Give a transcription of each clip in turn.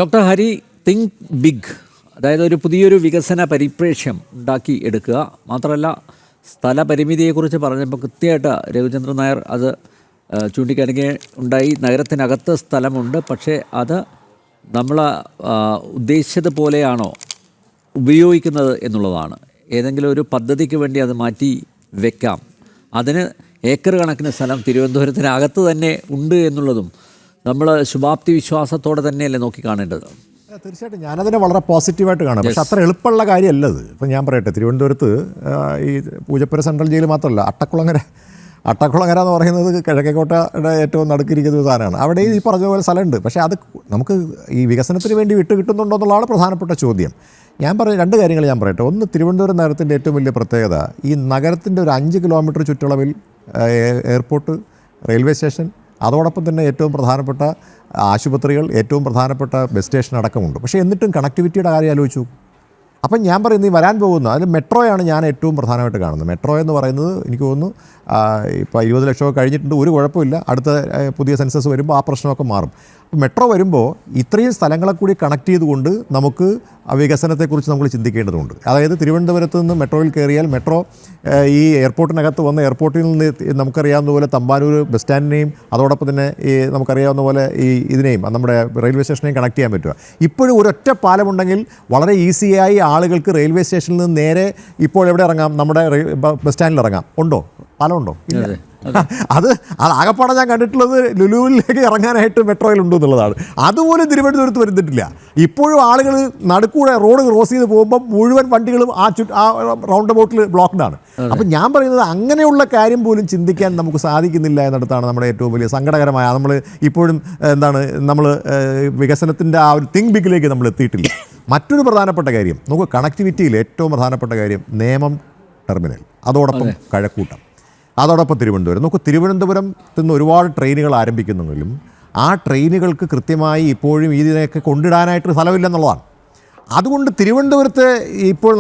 Doctor Hari, think big, അതായത് ഒരു പുതിയൊരു വികസന പരിപ്രേക്ഷ്യം ഉണ്ടാക്കി എടുക്കുക. മാത്രമല്ല സ്ഥലപരിമിതിയെക്കുറിച്ച് പറഞ്ഞപ്പോൾ കൃത്യമായിട്ട് രവിചന്ദ്രൻ നായർ അത് ചൂണ്ടിക്കാണിക്കുക ഉണ്ടായി. നഗരത്തിനകത്ത് സ്ഥലമുണ്ട്, പക്ഷേ അത് നമ്മൾ ഉദ്ദേശിച്ചതുപോലെയാണോ ഉപയോഗിക്കുന്നത് എന്നുള്ളതാണ്. ഏതെങ്കിലും ഒരു പദ്ധതിക്ക് വേണ്ടി അത് മാറ്റി വെക്കാം. അതിന് ഏക്കർ കണക്കിന് സ്ഥലം തിരുവനന്തപുരത്തിനകത്ത് തന്നെ ഉണ്ട് എന്നുള്ളതും നമ്മൾ ശുഭാപ്തി വിശ്വാസത്തോടെ തന്നെയല്ലേ നോക്കി കാണേണ്ടത്? തീർച്ചയായിട്ടും ഞാനതിനെ വളരെ പോസിറ്റീവായിട്ട് കാണാം. പക്ഷേ അത്ര എളുപ്പമുള്ള കാര്യമല്ല അത്. ഇപ്പം ഞാൻ പറയട്ടെ, തിരുവനന്തപുരത്ത് ഈ പൂജപ്പുര സെൻട്രൽ ജയിൽ മാത്രമല്ല, അട്ടക്കുളങ്ങര എന്ന് പറയുന്നത് കിഴക്കേക്കോട്ടയുടെ ഏറ്റവും നടുക്കിരിക്കുന്ന ഒരു സാധനമാണ്. അവിടെ ഈ പറഞ്ഞ പോലെ സ്ഥലമുണ്ട്. പക്ഷേ അത് നമുക്ക് ഈ വികസനത്തിന് വേണ്ടി കിട്ടുന്നുണ്ടോ എന്നുള്ളതാണ് പ്രധാനപ്പെട്ട ചോദ്യം. രണ്ട് കാര്യങ്ങൾ ഞാൻ പറയട്ടെ. ഒന്ന്, തിരുവനന്തപുരം നഗരത്തിൻ്റെ ഏറ്റവും വലിയ പ്രത്യേകത, ഈ നഗരത്തിൻ്റെ ഒരു 5 കിലോമീറ്റർ ചുറ്റളവിൽ എയർപോർട്ട്, റെയിൽവേ സ്റ്റേഷൻ, അതോടൊപ്പം തന്നെ ഏറ്റവും പ്രധാനപ്പെട്ട ആശുപത്രികൾ, ഏറ്റവും പ്രധാനപ്പെട്ട ബസ് സ്റ്റേഷൻ അടക്കമുണ്ട്. പക്ഷേ എന്നിട്ടും കണക്ടിവിറ്റിയുടെ കാര്യം ആലോചിച്ചു. അപ്പം ഞാൻ പറയുന്നത് ഈ വരാൻ പോകുന്ന അതിൽ മെട്രോയാണ് ഞാൻ ഏറ്റവും പ്രധാനമായിട്ട് കാണുന്നത്. മെട്രോ എന്ന് പറയുന്നത് എനിക്ക് തോന്നുന്നു ഇപ്പോൾ 20 ലക്ഷമൊക്കെ കഴിഞ്ഞിട്ടുണ്ട്, ഒരു കുഴപ്പമില്ല. അടുത്ത പുതിയ സെൻസസ് വരുമ്പോൾ ആ പ്രശ്നമൊക്കെ മാറും. മെട്രോ വരുമ്പോൾ ഇത്രയും സ്ഥലങ്ങളെ കൂടി കണക്ട് ചെയ്തുകൊണ്ട് നമുക്ക് വികസനത്തെക്കുറിച്ച് നമ്മൾ ചിന്തിക്കേണ്ടതുണ്ട്. അതായത് തിരുവനന്തപുരത്ത് നിന്ന് മെട്രോയിൽ കയറിയാൽ മെട്രോ ഈ എയർപോർട്ടിനകത്ത് വന്ന് എയർപോർട്ടിൽ നിന്ന് നമുക്കറിയാവുന്ന പോലെ തമ്പാനൂർ ബസ് സ്റ്റാൻഡിനെയും അതോടൊപ്പം തന്നെ ഈ നമുക്കറിയാവുന്ന പോലെ ഇതിനെയും നമ്മുടെ റെയിൽവേ സ്റ്റേഷനെയും കണക്ട് ചെയ്യാൻ പറ്റുക. ഇപ്പോഴും ഒരൊറ്റ പാലമുണ്ടെങ്കിൽ വളരെ ഈസിയായി ആളുകൾക്ക് റെയിൽവേ സ്റ്റേഷനിൽ നിന്ന് നേരെ ഇപ്പോൾ എവിടെ ഇറങ്ങാം? നമ്മുടെ ബസ് സ്റ്റാൻഡിൽ ഇറങ്ങാം. ഉണ്ടോ? പാലമുണ്ടോ? ഇല്ല. അത് ആകെപ്പാടെ ഞാൻ കണ്ടിട്ടുള്ളത് ലുലുവിലേക്ക് ഇറങ്ങാനായിട്ട് മെട്രോയിലുണ്ട് എന്നുള്ളതാണ്. അതുപോലും തിരുവനന്തപുരത്ത് വരുന്നിട്ടില്ല. ഇപ്പോഴും ആളുകൾ നടുക്കൂടെ റോഡ് ക്രോസ് ചെയ്ത് പോകുമ്പോൾ മുഴുവൻ വണ്ടികളും ആ റൗണ്ട് അബൌട്ടിൽ ബ്ലോക്ക്ഡാണ്. അപ്പം ഞാൻ പറയുന്നത് അങ്ങനെയുള്ള കാര്യം പോലും ചിന്തിക്കാൻ നമുക്ക് സാധിക്കുന്നില്ല എന്നിടത്താണ് നമ്മുടെ ഏറ്റവും വലിയ സങ്കടകരമായ. നമ്മൾ ഇപ്പോഴും നമ്മൾ വികസനത്തിൻ്റെ ആ ഒരു തിങ്ക് ബിഗിലേക്ക് നമ്മൾ എത്തിയിട്ടില്ല. മറ്റൊരു പ്രധാനപ്പെട്ട കാര്യം നമുക്ക് കണക്ടിവിറ്റിയിൽ ഏറ്റവും പ്രധാനപ്പെട്ട കാര്യം നേമം ടെർമിനൽ, അതോടൊപ്പം കഴക്കൂട്ടം, അതോടൊപ്പം തിരുവനന്തപുരം. നമുക്ക് തിരുവനന്തപുരത്ത് നിന്ന് ഒരുപാട് ട്രെയിനുകൾ ആരംഭിക്കുന്നെങ്കിലും ആ ട്രെയിനുകൾക്ക് കൃത്യമായി ഇപ്പോഴും ഇതിനെയൊക്കെ കൊണ്ടിടാനായിട്ട് സ്ഥലമില്ലെന്നുള്ളതാണ്. അതുകൊണ്ട് തിരുവനന്തപുരത്തെ ഇപ്പോൾ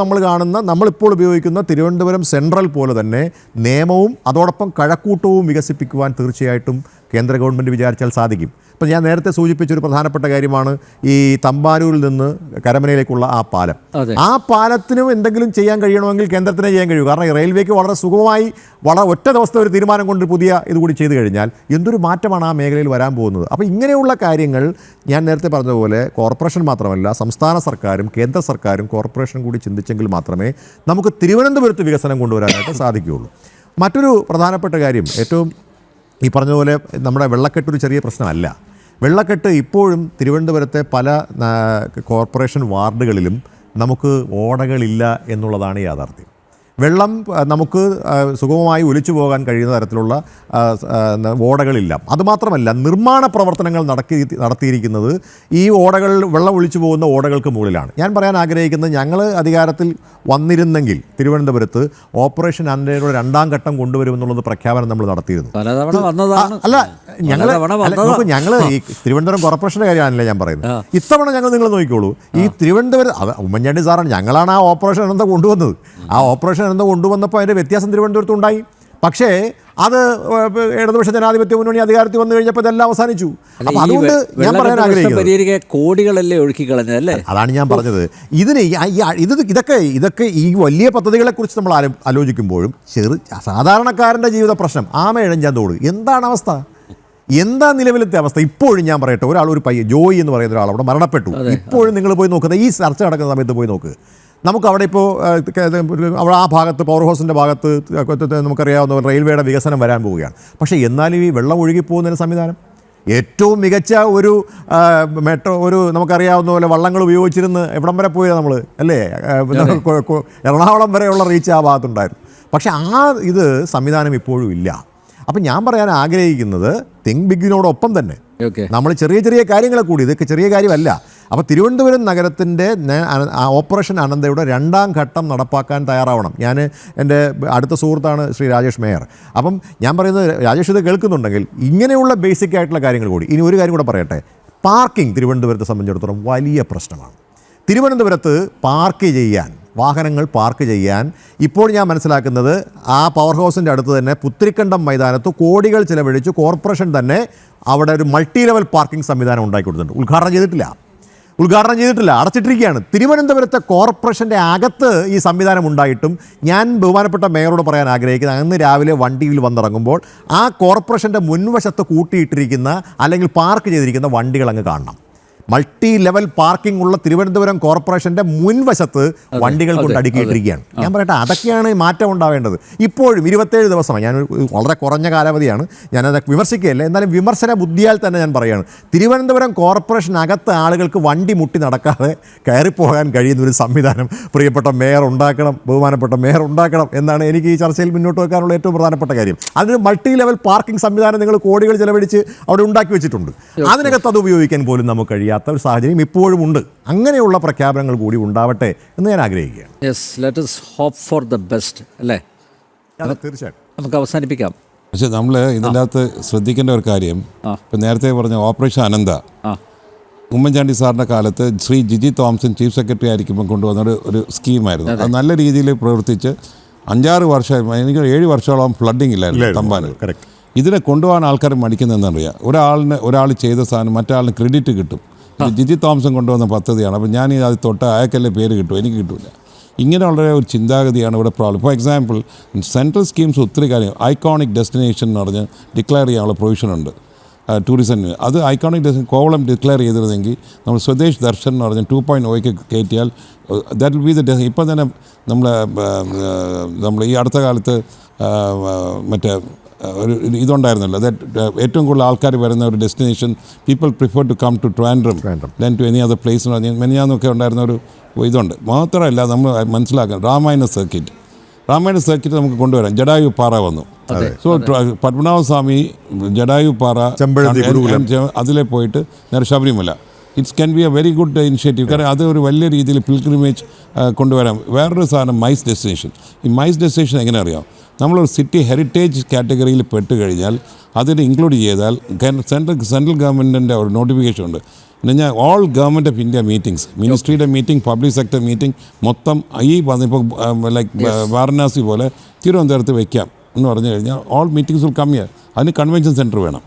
നമ്മളിപ്പോൾ ഉപയോഗിക്കുന്ന തിരുവനന്തപുരം സെൻട്രൽ പോലെ തന്നെ നേമവും അതോടൊപ്പം കഴക്കൂട്ടവും വികസിപ്പിക്കുവാൻ തീർച്ചയായിട്ടും കേന്ദ്ര ഗവൺമെൻറ് വിചാരിച്ചാൽ സാധിക്കും. ഇപ്പം ഞാൻ നേരത്തെ സൂചിപ്പിച്ചൊരു പ്രധാനപ്പെട്ട കാര്യമാണ് ഈ തമ്പാനൂരിൽ നിന്ന് കരമനയിലേക്കുള്ള ആ പാലം. ആ പാലത്തിനും എന്തെങ്കിലും ചെയ്യാൻ കഴിയണമെങ്കിൽ കേന്ദ്രത്തിനെ ചെയ്യാൻ കഴിയൂ. കാരണം ഈ റെയിൽവേക്ക് വളരെ സുഗമമായി ഒറ്റ ദിവസത്തെ ഒരു തീരുമാനം കൊണ്ട് പുതിയ ഇതുകൂടി ചെയ്തു കഴിഞ്ഞാൽ എന്തൊരു മാറ്റമാണ് ആ മേഖലയിൽ വരാൻ പോകുന്നത്. അപ്പോൾ ഇങ്ങനെയുള്ള കാര്യങ്ങൾ ഞാൻ നേരത്തെ പറഞ്ഞതുപോലെ കോർപ്പറേഷൻ മാത്രമല്ല, സംസ്ഥാന സർക്കാരും കേന്ദ്ര സർക്കാരും കോർപ്പറേഷനും കൂടി ചിന്തിച്ചെങ്കിൽ മാത്രമേ നമുക്ക് തിരുവനന്തപുരത്ത് വികസനം കൊണ്ടുവരാനായിട്ട് സാധിക്കുകയുള്ളൂ. മറ്റൊരു പ്രധാനപ്പെട്ട കാര്യം, ഏറ്റവും ഈ പറഞ്ഞതുപോലെ നമ്മുടെ വെള്ളക്കെട്ടൊരു ചെറിയ പ്രശ്നമല്ല. വെള്ളക്കെട്ട് ഇപ്പോഴും തിരുവനന്തപുരത്തെ പല കോർപ്പറേഷൻ വാർഡുകളിലും നമുക്ക് ഓടകളില്ല എന്നുള്ളതാണ് യാഥാർത്ഥ്യം. വെള്ളം നമുക്ക് സുഗമമായി ഒലിച്ചു പോകാൻ കഴിയുന്ന തരത്തിലുള്ള ഓടകളില്ല. അതുമാത്രമല്ല, നിർമ്മാണ പ്രവർത്തനങ്ങൾ നടത്തിയിരിക്കുന്നത് ഈ ഓടകൾ, വെള്ളം ഒലിച്ചു പോകുന്ന ഓടകൾക്ക് മുകളിലാണ്. ഞാൻ പറയാൻ ആഗ്രഹിക്കുന്നത്, ഞങ്ങൾ അധികാരത്തിൽ വന്നിരുന്നെങ്കിൽ തിരുവനന്തപുരത്ത് ഓപ്പറേഷൻ അന്നയുടെ 2ാം ഘട്ടം കൊണ്ടുവരുമെന്നുള്ളത് പ്രഖ്യാപനം നമ്മൾ നടത്തിയിരുന്നു. ഞങ്ങൾ ഈ തിരുവനന്തപുരം കോർപ്പറേഷൻ്റെ കാര്യമാണല്ലേ ഞാൻ പറയുന്നത്. ഇത്തവണ നിങ്ങൾ നോക്കിക്കോളൂ, ഈ തിരുവനന്തപുരം ഉമ്മൻചാണ്ടി സാറാണ്, ഞങ്ങളാണ് ആ ഓപ്പറേഷൻ അനന്ത കൊണ്ടുവന്നത്. ആ ഓപ്പറേഷൻ അനന്ത കൊണ്ടുവന്നപ്പോൾ അതിൻ്റെ വ്യത്യാസം തിരുവനന്തപുരത്ത് ഉണ്ടായി. പക്ഷേ അത് ഇടതുപക്ഷ ജനാധിപത്യ മുന്നണി അധികാരത്തിൽ വന്നു കഴിഞ്ഞപ്പോൾ ഇതെല്ലാം അവസാനിച്ചു. അപ്പോൾ അതുകൊണ്ട് ഞാൻ പറയാൻ ആഗ്രഹിക്കുന്നത്, കോടികളല്ലേ ഒഴുക്കി കളഞ്ഞതല്ലേ? അതാണ് ഞാൻ പറഞ്ഞത്. ഇതൊക്കെ ഈ വലിയ പദ്ധതികളെക്കുറിച്ച് നമ്മൾ ആലോചിക്കുമ്പോഴും സാധാരണക്കാരൻ്റെ ജീവിത പ്രശ്നം, ആമ ഇഴഞ്ചാൻ തോട്, എന്താണ് അവസ്ഥ? എന്താ നിലവിലത്തെ അവസ്ഥ? ഇപ്പോഴും ഞാൻ പറയട്ടെ, ഒരു പയ്യൻ ജോയി എന്ന് പറയുന്ന ഒരാൾ അവിടെ മരണപ്പെട്ടു. ഇപ്പോഴും നിങ്ങൾ പോയി നോക്കുന്നത്, ഈ ചർച്ച നടക്കുന്ന സമയത്ത് പോയി നോക്ക്. നമുക്കവിടെ ഇപ്പോൾ അവിടെ ആ ഭാഗത്ത് പവർ ഹൗസിൻ്റെ ഭാഗത്ത് നമുക്കറിയാവുന്ന റെയിൽവേയുടെ വികസനം വരാൻ പോവുകയാണ്. പക്ഷേ എന്നാലും ഈ വെള്ളം ഒഴുകിപ്പോകുന്നതിന് സംവിധാനം, ഏറ്റവും മികച്ച ഒരു നമുക്കറിയാവുന്ന പോലെ വള്ളങ്ങൾ ഉപയോഗിച്ചിരുന്ന് എവിടം വരെ പോയത് നമ്മൾ അല്ലേ? എറണാകുളം വരെയുള്ള റീച്ച് ആ ഭാഗത്തുണ്ടായിരുന്നു. പക്ഷേ സംവിധാനം ഇപ്പോഴും ഇല്ല. അപ്പം ഞാൻ പറയാൻ ആഗ്രഹിക്കുന്നത്, തിങ്ക് ബിഗിനോടൊപ്പം തന്നെ നമ്മൾ ചെറിയ ചെറിയ കാര്യങ്ങളെ കൂടി, ഇതൊക്കെ ചെറിയ കാര്യമല്ല. അപ്പോൾ തിരുവനന്തപുരം നഗരത്തിൻ്റെ ഓപ്പറേഷൻ അനന്തയുടെ 2ാം ഘട്ടം നടപ്പാക്കാൻ തയ്യാറാവണം. എൻ്റെ അടുത്ത സുഹൃത്താണ് ശ്രീ രാജേഷ് മേയർ. അപ്പം ഞാൻ പറയുന്നത്, രാജേഷ് ഇത് കേൾക്കുന്നുണ്ടെങ്കിൽ ഇങ്ങനെയുള്ള ബേസിക് ആയിട്ടുള്ള കാര്യങ്ങൾ കൂടി. ഇനി ഒരു കാര്യം കൂടെ പറയട്ടെ, പാർക്കിംഗ് തിരുവനന്തപുരത്തെ സംബന്ധിച്ചിടത്തോളം വലിയ പ്രശ്നമാണ്. തിരുവനന്തപുരത്ത് വാഹനങ്ങൾ പാർക്ക് ചെയ്യാൻ ഇപ്പോൾ ഞാൻ മനസ്സിലാക്കുന്നത്, ആ പവർ ഹൗസിൻ്റെ അടുത്ത് തന്നെ പുത്തിരിക്കണ്ടം മൈതാനത്ത് കോടികൾ ചിലവഴിച്ച് കോർപ്പറേഷൻ തന്നെ അവിടെ ഒരു മൾട്ടി ലെവൽ പാർക്കിംഗ് സംവിധാനം ഉണ്ടാക്കി കൊടുത്തിട്ടുണ്ട്. ഉദ്ഘാടനം ചെയ്തിട്ടില്ല. ഉദ്ഘാടനം ചെയ്തിട്ടില്ല, അടച്ചിട്ടിരിക്കുകയാണ്. തിരുവനന്തപുരത്തെ കോർപ്പറേഷൻ്റെ അകത്ത് ഈ സംവിധാനം ഉണ്ടായിട്ടും ഞാൻ ബഹുമാനപ്പെട്ട മേയറോട് പറയാൻ ആഗ്രഹിക്കുന്നത്, അന്ന് രാവിലെ വണ്ടിയിൽ വന്നിറങ്ങുമ്പോൾ ആ കോർപ്പറേഷൻ്റെ മുൻവശത്ത് കൂട്ടിയിട്ടിരിക്കുന്ന അല്ലെങ്കിൽ പാർക്ക് ചെയ്തിരിക്കുന്ന വണ്ടികൾ അങ്ങ് കാണണം. മൾട്ടി ലെവൽ പാർക്കിംഗ് ഉള്ള തിരുവനന്തപുരം കോർപ്പറേഷൻ്റെ മുൻവശത്ത് വണ്ടികൾ കൊണ്ട് അടുക്കിയിട്ടിരിക്കുകയാണ്. ഞാൻ പറയട്ടെ, അതൊക്കെയാണ് മാറ്റം ഉണ്ടാവേണ്ടത്. ഇപ്പോഴും 27 ദിവസമായി, ഞാൻ വളരെ കുറഞ്ഞ കാലാവധിയാണ്, ഞാനത് വിമർശിക്കുകയല്ല, എന്നാലും വിമർശന ബുദ്ധിയാൽ തന്നെ ഞാൻ പറയുകയാണ്, തിരുവനന്തപുരം കോർപ്പറേഷനകത്ത് ആളുകൾക്ക് വണ്ടി മുട്ടി നടക്കാതെ കയറിപ്പോകാൻ കഴിയുന്ന ഒരു സംവിധാനം പ്രിയപ്പെട്ട മേയർ ഉണ്ടാക്കണം, ബഹുമാനപ്പെട്ട മേയർ ഉണ്ടാക്കണം എന്നാണ് എനിക്ക് ഈ ചർച്ചയിൽ മുന്നോട്ട് വെക്കാനുള്ള ഏറ്റവും പ്രധാനപ്പെട്ട കാര്യം. അതിന് മൾട്ടി ലെവൽ പാർക്കിംഗ് സംവിധാനം നിങ്ങൾ കോടികൾ ചെലവഴിച്ച് അവിടെ ഉണ്ടാക്കി വെച്ചിട്ടുണ്ട്. അതിനകത്ത് അത് ഉപയോഗിക്കാൻ പോലും നമുക്ക് കഴിയാത്ത ഒരു സാഹചര്യം ഇപ്പോഴും ഉണ്ട്. അങ്ങനെയുള്ള പ്രഖ്യാപനങ്ങൾ കൂടി ഉണ്ടാവട്ടെ എന്ന് ഞാൻ ആഗ്രഹിക്കുകയാണ്. Yes, let us hope for the best, അല്ലേ? തീർച്ചയായിട്ടും നമുക്ക് അവസാനിപ്പിക്കാം. പക്ഷെ നമ്മൾ ഇതിനകത്ത് ശ്രദ്ധിക്കേണ്ട ഒരു കാര്യം, ഇപ്പം നേരത്തെ പറഞ്ഞ ഓപ്പറേഷൻ അനന്ത, ഉമ്മൻചാണ്ടി സാറിൻ്റെ കാലത്ത് Shri Jiji Thomson chief secretary ആയിരിക്കുമ്പോൾ കൊണ്ടുവന്ന ഒരു സ്കീമായിരുന്നു. അത് നല്ല രീതിയിൽ പ്രവർത്തിച്ച് 5-6 വർഷം, എനിക്ക് 7 വർഷത്തോളം ഫ്ലഡിങ് ഇല്ലായിരുന്നു തമ്പാനൂർ. ഇതിനെ കൊണ്ടുപോകാൻ ആൾക്കാർ മടിക്കുന്നതെന്നറിയാം. ഒരാൾ ചെയ്ത സാധനം മറ്റാളിന് ക്രെഡിറ്റ് കിട്ടും. ജിജി തോംസൺ കൊണ്ടുവന്ന പദ്ധതിയാണ്, അപ്പോൾ ഞാൻ അത് തൊട്ട് അയാൾക്കല്ലേ പേര് കിട്ടും, എനിക്ക് കിട്ടില്ല. ഇങ്ങനെയുള്ള ഒരു ചിന്താഗതിയാണ് ഇവിടെ problem. For example, central schemes ഒത്തിരി കാര്യം ഐക്കോണിക് ഡെസ്റ്റിനേഷൻ എന്ന് പറഞ്ഞ് ഡിക്ലെയർ ചെയ്യാനുള്ള പ്രൊവിഷനുണ്ട് ടൂറിസത്തിന്. അത് ഐക്കോണിക് ഡെസ്റ്റിനേഷൻ കോവളം ഡിക്ലെയർ ചെയ്തിരുന്നെങ്കിൽ നമ്മൾ സ്വദേശ് ദർശൻ എന്ന് പറഞ്ഞ് 2.0 കയറ്റിയാൽ ദാറ്റ് വിൽ ബി ദ ഇപ്പം തന്നെ നമ്മൾ ഈ അടുത്ത കാലത്ത് മറ്റേ ഒരു ഇതുണ്ടായിരുന്നല്ലോ, ദാറ്റ് ഏറ്റവും കൂടുതൽ ആൾക്കാർ വരുന്ന ഒരു destination, people prefer to come to Trivandrum than to any other place എന്ന് പറഞ്ഞാൽ മെനിഞ്ഞാന്നൊക്കെ ഉണ്ടായിരുന്ന ഒരു ഇതുണ്ട്. മാത്രമല്ല നമ്മൾ മനസ്സിലാക്കണം, രാമായണ സർക്കിറ്റ് നമുക്ക് കൊണ്ടുവരാം. ജഡായു പാറ വന്നു. സോ പത്മനാഭസ്വാമി ജഡായു പാറ അതിലെ പോയിട്ട് നേരെ Sabarimala, it's can be A very good initiative. കാരണം അത് ഒരു വലിയ രീതിയിൽ പിൽഗ്രിമേജ് കൊണ്ടുവരാം. വേറൊരു സാധനം മൈസ് ഡെസ്റ്റിനേഷൻ. ഈ മൈസ് ഡെസ്റ്റിനേഷൻ എങ്ങനെ അറിയാം? നമ്മളൊരു സിറ്റി ഹെറിറ്റേജ് കാറ്റഗറിയിൽ പെട്ട് കഴിഞ്ഞാൽ അതിന് ഇൻക്ലൂഡ് ചെയ്താൽ സെൻട്രൽ ഗവൺമെൻറ്റിൻ്റെ ഒരു നോട്ടിഫിക്കേഷൻ ഉണ്ട്. പിന്നെ all government of India meetings, മിനിസ്ട്രിയുടെ മീറ്റിംഗ്, പബ്ലിക് സെക്ടർ മീറ്റിംഗ് മൊത്തം ഈ ഇപ്പോൾ ലൈക്ക് വാരണാസി പോലെ തിരുവനന്തപുരത്ത് വയ്ക്കാം എന്ന് പറഞ്ഞു കഴിഞ്ഞാൽ all meetings will come here. അതിന് കൺവെൻഷൻ സെൻറ്റർ വേണം.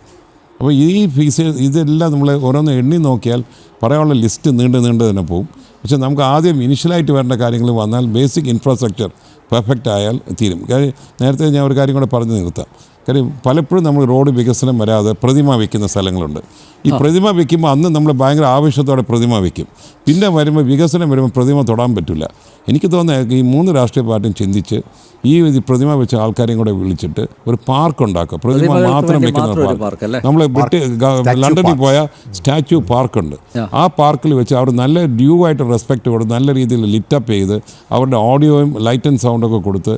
അപ്പോൾ ഈ ഫീസ് ഇതെല്ലാം നമ്മൾ ഓരോന്ന് എണ്ണി നോക്കിയാൽ പറയാനുള്ള ലിസ്റ്റ് നീണ്ട് തന്നെ പോകും. പക്ഷേ നമുക്ക് ആദ്യം ഇനിഷ്യലായിട്ട് വരേണ്ട കാര്യങ്ങൾ വന്നാൽ ബേസിക് ഇൻഫ്രാസ്ട്രക്ചർ പെർഫെക്റ്റ് ആയാൽ തീരും. കാര്യം നേരത്തെ ഞാൻ ഒരു കാര്യം കൂടെ പറഞ്ഞു നിർത്താം. കാര്യം പലപ്പോഴും നമ്മൾ റോഡ് വികസനം വരാതെ പ്രതിമ വയ്ക്കുന്ന സ്ഥലങ്ങളുണ്ട്. ഈ പ്രതിമ വയ്ക്കുമ്പോൾ അന്ന് നമ്മൾ ഭയങ്കര ആവേശത്തോടെ പ്രതിമ വയ്ക്കും. പിന്നെ വരുമ്പോൾ വികസനം വരുമ്പോൾ പ്രതിമ തൊടാൻ പറ്റില്ല. എനിക്ക് തോന്നുന്നത് ഈ 3 രാഷ്ട്രീയ പാർട്ടിയും ചിന്തിച്ച് ഈ പ്രതിമ വെച്ച ആൾക്കാരെയും കൂടെ വിളിച്ചിട്ട് ഒരു പാർക്ക് ഉണ്ടാക്കുക. പ്രതിമ മാത്രം വെക്കുന്ന പാർക്ക്. നമ്മൾ ലണ്ടനിൽ പോയ സ്റ്റാച്യു പാർക്കുണ്ട്. ആ പാർക്കിൽ വെച്ച് അവർ നല്ല ഡ്യൂ ആയിട്ട് റെസ്പെക്റ്റ് കൊടുത്ത് നല്ല രീതിയിൽ ലിറ്റപ്പ് ചെയ്ത് അവരുടെ ഓഡിയോയും ലൈറ്റ് ആൻഡ് സൗണ്ടൊക്കെ കൊടുത്ത്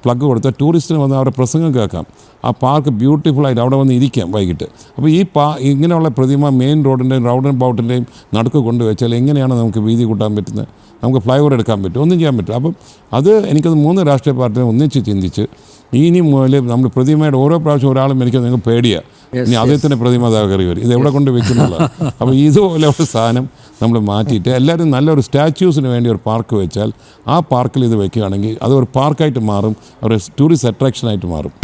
പ്ലഗ് കൊടുത്ത് ടൂറിസ്റ്റിന് വന്ന് അവരുടെ പ്രസംഗം കേൾക്കാം. ആ പാർക്ക് ബ്യൂട്ടിഫുള്ളായിട്ട് അവിടെ വന്ന് ഇരിക്കാം വൈകിട്ട്. അപ്പോൾ ഈ ഇങ്ങനെയുള്ള പ്രതിമ മെയിൻ റോഡിൻ്റെയും റൗണ്ട് ആൻഡ് ബൗട്ടിൻ്റെയും നടുക്ക് കൊണ്ടുവച്ചാൽ എങ്ങനെയാണ് നമുക്ക് വീതി കൂട്ടാൻ പറ്റുന്നത്? നമുക്ക് ഫ്ലൈ ഓവർ എടുക്കാൻ പറ്റും, ഒന്നും ചെയ്യാൻ പറ്റും. അപ്പം അത് എനിക്കത് 3 രാഷ്ട്രീയ പാർട്ടിയെ ഒന്നിച്ച് ചിന്തിച്ച് ഇനി മുതൽ നമ്മൾ പ്രതിമയുടെ ഓരോ പ്രാവശ്യം ഒരാളും എനിക്ക് നിങ്ങൾക്ക് പേടിയാണ്, ഇനി അദ്ദേഹത്തിൻ്റെ പ്രതിമ കയറി വരും, ഇത് എവിടെ കൊണ്ട് വെക്കുന്നുള്ള. അപ്പോൾ ഇതുപോലെ ഒരു സാധനം നമ്മൾ മാറ്റിയിട്ട് എല്ലാവരും നല്ലൊരു സ്റ്റാച്യൂസിന് വേണ്ടി ഒരു പാർക്ക് വെച്ചാൽ ആ പാർക്കിൽ ഇത് വെക്കുകയാണെങ്കിൽ അത് ഒരു പാർക്കായിട്ട് മാറും, ഒരു ടൂറിസ്റ്റ് അട്രാക്ഷനായിട്ട് മാറും.